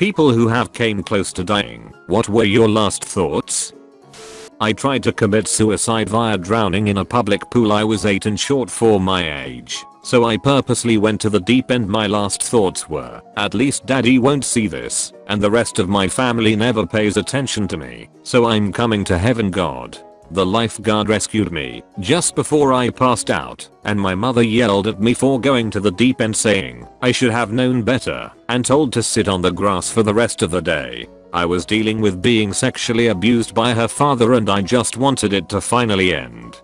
People who have came close to dying, what were your last thoughts? I tried to commit suicide via drowning in a public pool. I was 8 and short for my age, so I purposely went to the deep end. My last thoughts were, at least daddy won't see this, and the rest of my family never pays attention to me, so I'm coming to heaven. God. The lifeguard rescued me just before I passed out, and my mother yelled at me for going to the deep end, saying I should have known better, and told to sit on the grass for the rest of the day. I was dealing with being sexually abused by her father, and I just wanted it to finally end.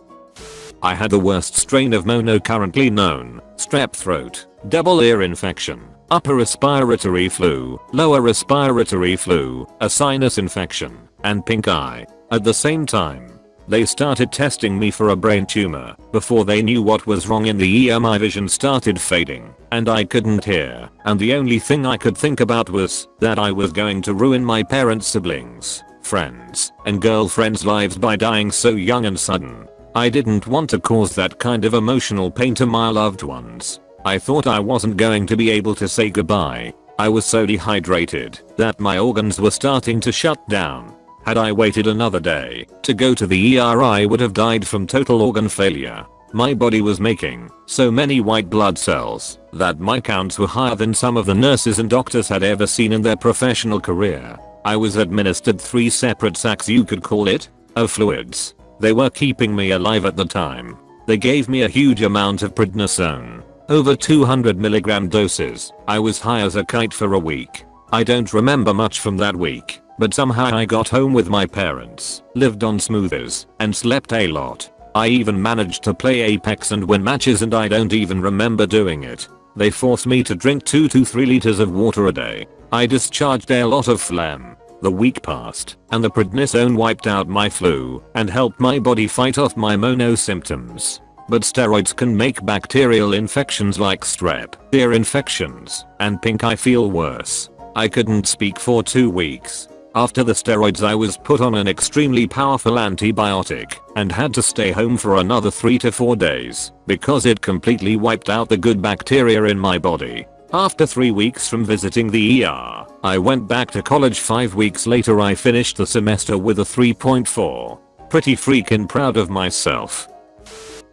I had the worst strain of mono currently known: strep throat, double ear infection, upper respiratory flu, lower respiratory flu, a sinus infection, and pink eye. At the same time, they started testing me for a brain tumor. Before they knew what was wrong in the ER, my vision started fading, and I couldn't hear, and the only thing I could think about was that I was going to ruin my parents', siblings, friends, and girlfriends' lives by dying so young and sudden. I didn't want to cause that kind of emotional pain to my loved ones. I thought I wasn't going to be able to say goodbye. I was so dehydrated that my organs were starting to shut down. Had I waited another day to go to the ER, I would have died from total organ failure. My body was making so many white blood cells that my counts were higher than some of the nurses and doctors had ever seen in their professional career. I was administered 3 separate sacks, you could call it, of fluids. They were keeping me alive at the time. They gave me a huge amount of prednisone, over 200 mg doses. I was high as a kite for a week. I don't remember much from that week, but somehow I got home with my parents, lived on smoothies, and slept a lot. I even managed to play Apex and win matches, and I don't even remember doing it. They forced me to drink 2 to 3 liters of water a day. I discharged a lot of phlegm. The week passed, and the prednisone wiped out my flu and helped my body fight off my mono symptoms. But steroids can make bacterial infections like strep, ear infections, and pink eye feel worse. I couldn't speak for 2 weeks. After the steroids, I was put on an extremely powerful antibiotic and had to stay home for another 3 to 4 days because it completely wiped out the good bacteria in my body. After 3 weeks from visiting the ER, I went back to college. 5 weeks later, I finished the semester with a 3.4. Pretty freaking proud of myself.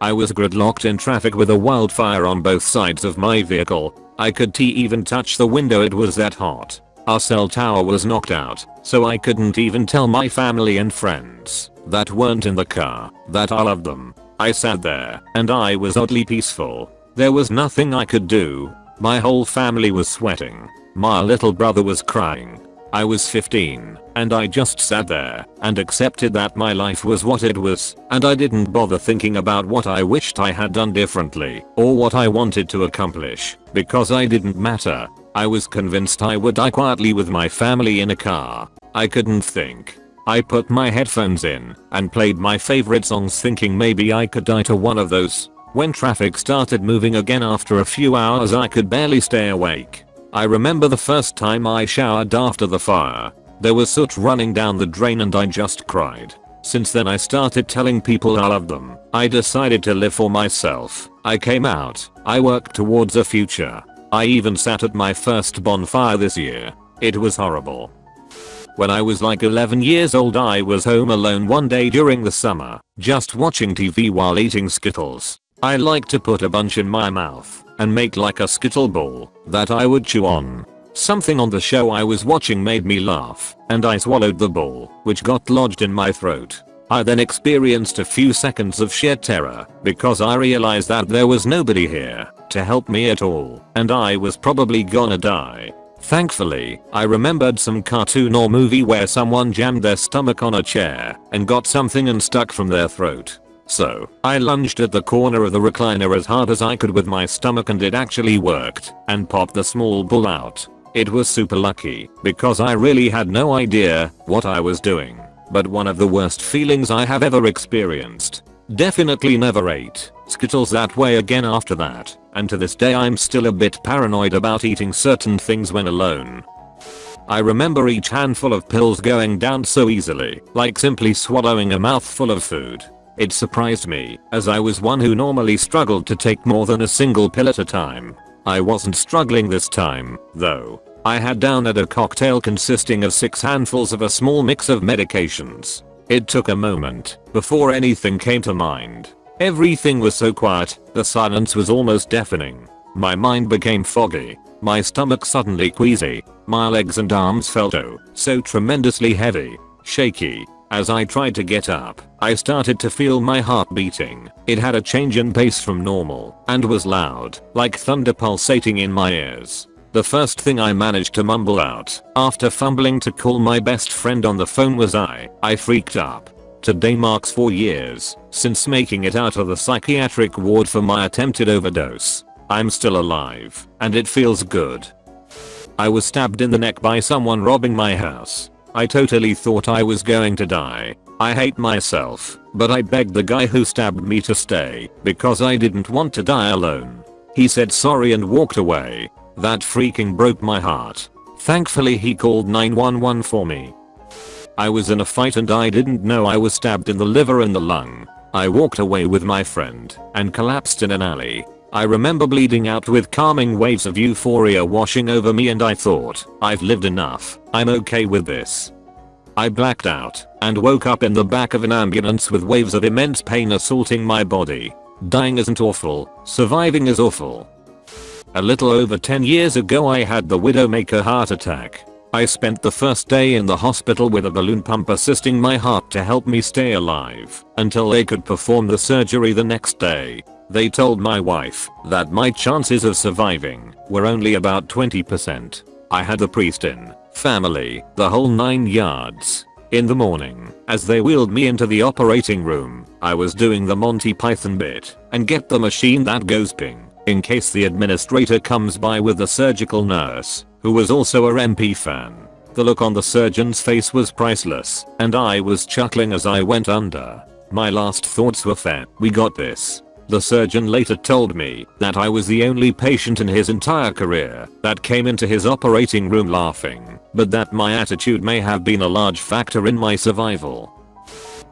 I was gridlocked in traffic with a wildfire on both sides of my vehicle. I could even touch the window, it was that hot. Our cell tower was knocked out, so I couldn't even tell my family and friends that weren't in the car that I loved them. I sat there, and I was oddly peaceful. There was nothing I could do. My whole family was sweating. My little brother was crying. I was 15, and I just sat there and accepted that my life was what it was, and I didn't bother thinking about what I wished I had done differently or what I wanted to accomplish, because I didn't matter. I was convinced I would die quietly with my family in a car. I couldn't think. I put my headphones in and played my favorite songs, thinking maybe I could die to one of those. When traffic started moving again after a few hours, I could barely stay awake. I remember the first time I showered after the fire. There was soot running down the drain and I just cried. Since then I started telling people I loved them. I decided to live for myself. I came out. I worked towards a future. I even sat at my first bonfire this year. It was horrible. When I was like 11 years old, I was home alone one day during the summer, just watching TV while eating Skittles. I like to put a bunch in my mouth and make like a Skittle ball that I would chew on. Something on the show I was watching made me laugh, and I swallowed the ball, which got lodged in my throat. I then experienced a few seconds of sheer terror because I realized that there was nobody here to help me at all, and I was probably gonna die. Thankfully, I remembered some cartoon or movie where someone jammed their stomach on a chair and got something unstuck from their throat. So, I lunged at the corner of the recliner as hard as I could with my stomach, and it actually worked and popped the small ball out. It was super lucky because I really had no idea what I was doing, but one of the worst feelings I have ever experienced. Definitely never ate Skittles that way again after that, and to this day I'm still a bit paranoid about eating certain things when alone. I remember each handful of pills going down so easily, like simply swallowing a mouthful of food. It surprised me, as I was one who normally struggled to take more than a single pill at a time. I wasn't struggling this time, though. I had downed a cocktail consisting of 6 handfuls of a small mix of medications. It took a moment before anything came to mind. Everything was so quiet, the silence was almost deafening. My mind became foggy. My stomach suddenly queasy. My legs and arms felt so tremendously heavy, shaky. As I tried to get up, I started to feel my heart beating. It had a change in pace from normal and was loud, like thunder pulsating in my ears. The first thing I managed to mumble out after fumbling to call my best friend on the phone was I freaked up. Today marks 4 years since making it out of the psychiatric ward for my attempted overdose. I'm still alive, and it feels good. I was stabbed in the neck by someone robbing my house. I totally thought I was going to die. I hate myself, but I begged the guy who stabbed me to stay because I didn't want to die alone. He said sorry and walked away. That freaking broke my heart. Thankfully he called 911 for me. I was in a fight and I didn't know I was stabbed in the liver and the lung. I walked away with my friend and collapsed in an alley. I remember bleeding out with calming waves of euphoria washing over me and I thought, I've lived enough, I'm okay with this. I blacked out and woke up in the back of an ambulance with waves of immense pain assaulting my body. Dying isn't awful, surviving is awful. A little over 10 years ago I had the Widowmaker heart attack. I spent the first day in the hospital with a balloon pump assisting my heart to help me stay alive until they could perform the surgery the next day. They told my wife that my chances of surviving were only about 20%. I had the priest in, family, the whole 9 yards. In the morning, as they wheeled me into the operating room, I was doing the Monty Python bit and get the machine that goes ping in case the administrator comes by with the surgical nurse, who was also a MP fan. The look on the surgeon's face was priceless, and I was chuckling as I went under. My last thoughts were fair, we got this. The surgeon later told me that I was the only patient in his entire career that came into his operating room laughing, but that my attitude may have been a large factor in my survival.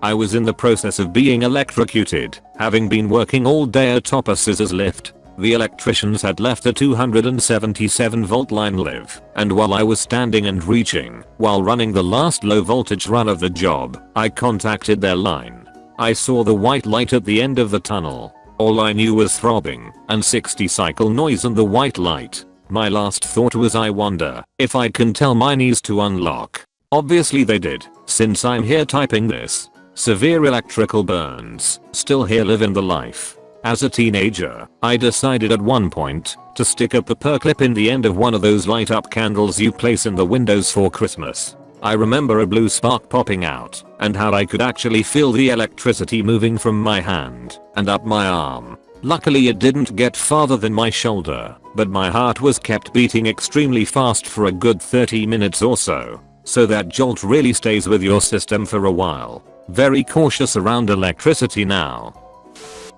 I was in the process of being electrocuted, having been working all day atop a scissors lift. The electricians had left the 277 volt line live, and while I was standing and reaching while running the last low voltage run of the job, I contacted their line. I saw the white light at the end of the tunnel. All I knew was throbbing and 60 cycle noise and the white light. My last thought was I wonder if I can tell my knees to unlock. Obviously they did, since I'm here typing this. Severe electrical burns still here living the life. As a teenager, I decided at one point to stick a paper clip in the end of one of those light up candles you place in the windows for Christmas. I remember a blue spark popping out and how I could actually feel the electricity moving from my hand and up my arm. Luckily it didn't get farther than my shoulder, but my heart was kept beating extremely fast for a good 30 minutes or so. So that jolt really stays with your system for a while. Very cautious around electricity now.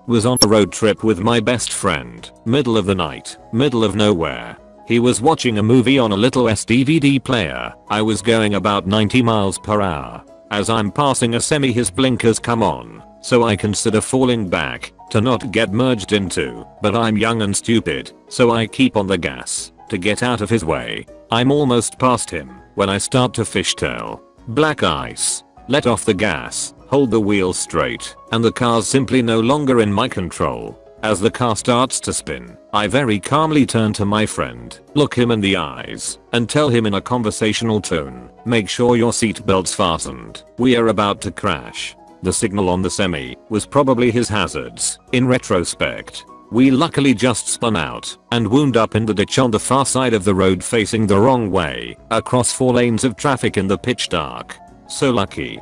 Was on a road trip with my best friend, middle of the night, middle of nowhere. He was watching a movie on a little DVD player. I was going about 90 miles per hour. As I'm passing a semi his blinkers come on, so I consider falling back to not get merged into, but I'm young and stupid, so I keep on the gas to get out of his way. I'm almost past him when I start to fishtail. Black ice. Let off the gas, hold the wheel straight, and the car's simply no longer in my control. As the car starts to spin, I very calmly turn to my friend, look him in the eyes, and tell him in a conversational tone, make sure your seatbelt's fastened. We are about to crash. The signal on the semi was probably his hazards. In retrospect, we luckily just spun out and wound up in the ditch on the far side of the road facing the wrong way, across 4 lanes of traffic in the pitch dark. So lucky.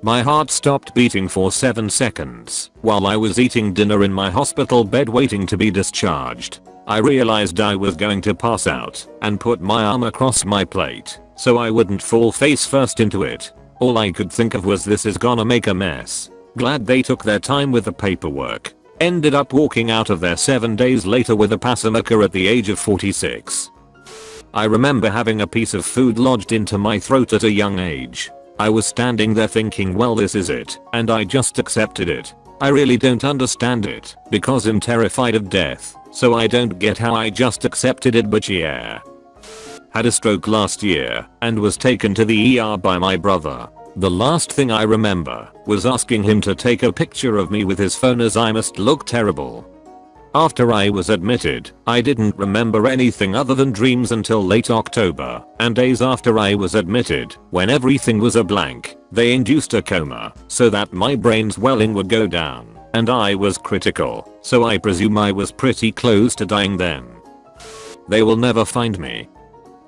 My heart stopped beating for 7 seconds while I was eating dinner in my hospital bed waiting to be discharged. I realized I was going to pass out and put my arm across my plate so I wouldn't fall face first into it. All I could think of was this is gonna make a mess. Glad they took their time with the paperwork. Ended up walking out of there 7 days later with a pacemaker at the age of 46. I remember having a piece of food lodged into my throat at a young age. I was standing there thinking well this is it, and I just accepted it. I really don't understand it, because I'm terrified of death, so I don't get how I just accepted it but yeah. had a stroke last year and was taken to the ER by my brother. The last thing I remember was asking him to take a picture of me with his phone as I must look terrible. After I was admitted, I didn't remember anything other than dreams until late October, and days after I was admitted, when everything was a blank, they induced a coma so that my brain swelling would go down, and I was critical, so I presume I was pretty close to dying then. They will never find me.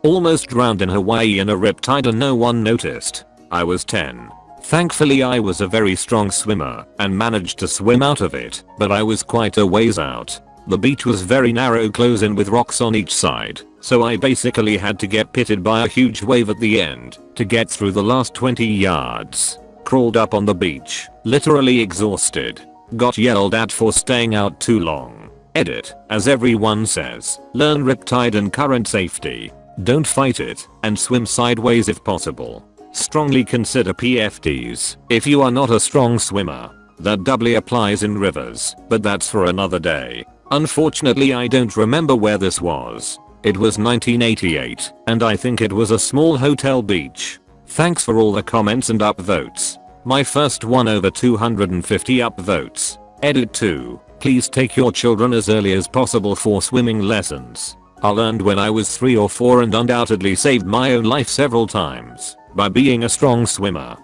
Almost drowned in Hawaii in a riptide and no one noticed. I was 10. Thankfully I was a very strong swimmer and managed to swim out of it, but I was quite a ways out. The beach was very narrow, close in with rocks on each side, so I basically had to get pitted by a huge wave at the end to get through the last 20 yards. Crawled up on the beach, literally exhausted. Got yelled at for staying out too long. Edit, as everyone says, learn riptide and current safety. Don't fight it, and swim sideways if possible. Strongly consider PFDs if you are not a strong swimmer. That doubly applies in rivers, but that's for another day. Unfortunately I don't remember where this was. It was 1988, and I think it was a small hotel beach. Thanks for all the comments and upvotes. My first one over 250 upvotes. Edit 2. Please take your children as early as possible for swimming lessons. I learned when I was 3 or 4 and undoubtedly saved my own life several times by being a strong swimmer.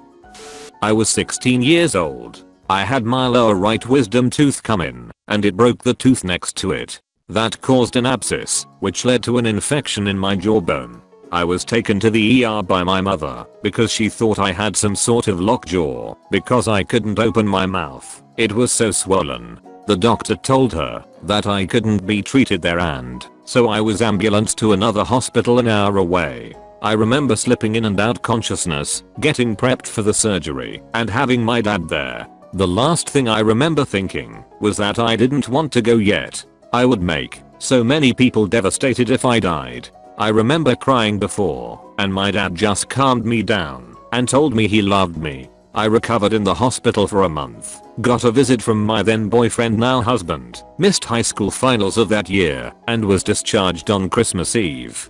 I was 16 years old. I had my lower right wisdom tooth come in, and it broke the tooth next to it. That caused an abscess, which led to an infection in my jawbone. I was taken to the ER by my mother because she thought I had some sort of lockjaw because I couldn't open my mouth. It was so swollen. The doctor told her that I couldn't be treated there, and so I was ambulanced to another hospital an hour away. I remember slipping in and out consciousness, getting prepped for the surgery, and having my dad there. The last thing I remember thinking was that I didn't want to go yet. I would make so many people devastated if I died. I remember crying before, and my dad just calmed me down and told me he loved me. I recovered in the hospital for a month, got a visit from my then boyfriend now husband, missed high school finals of that year, and was discharged on Christmas Eve.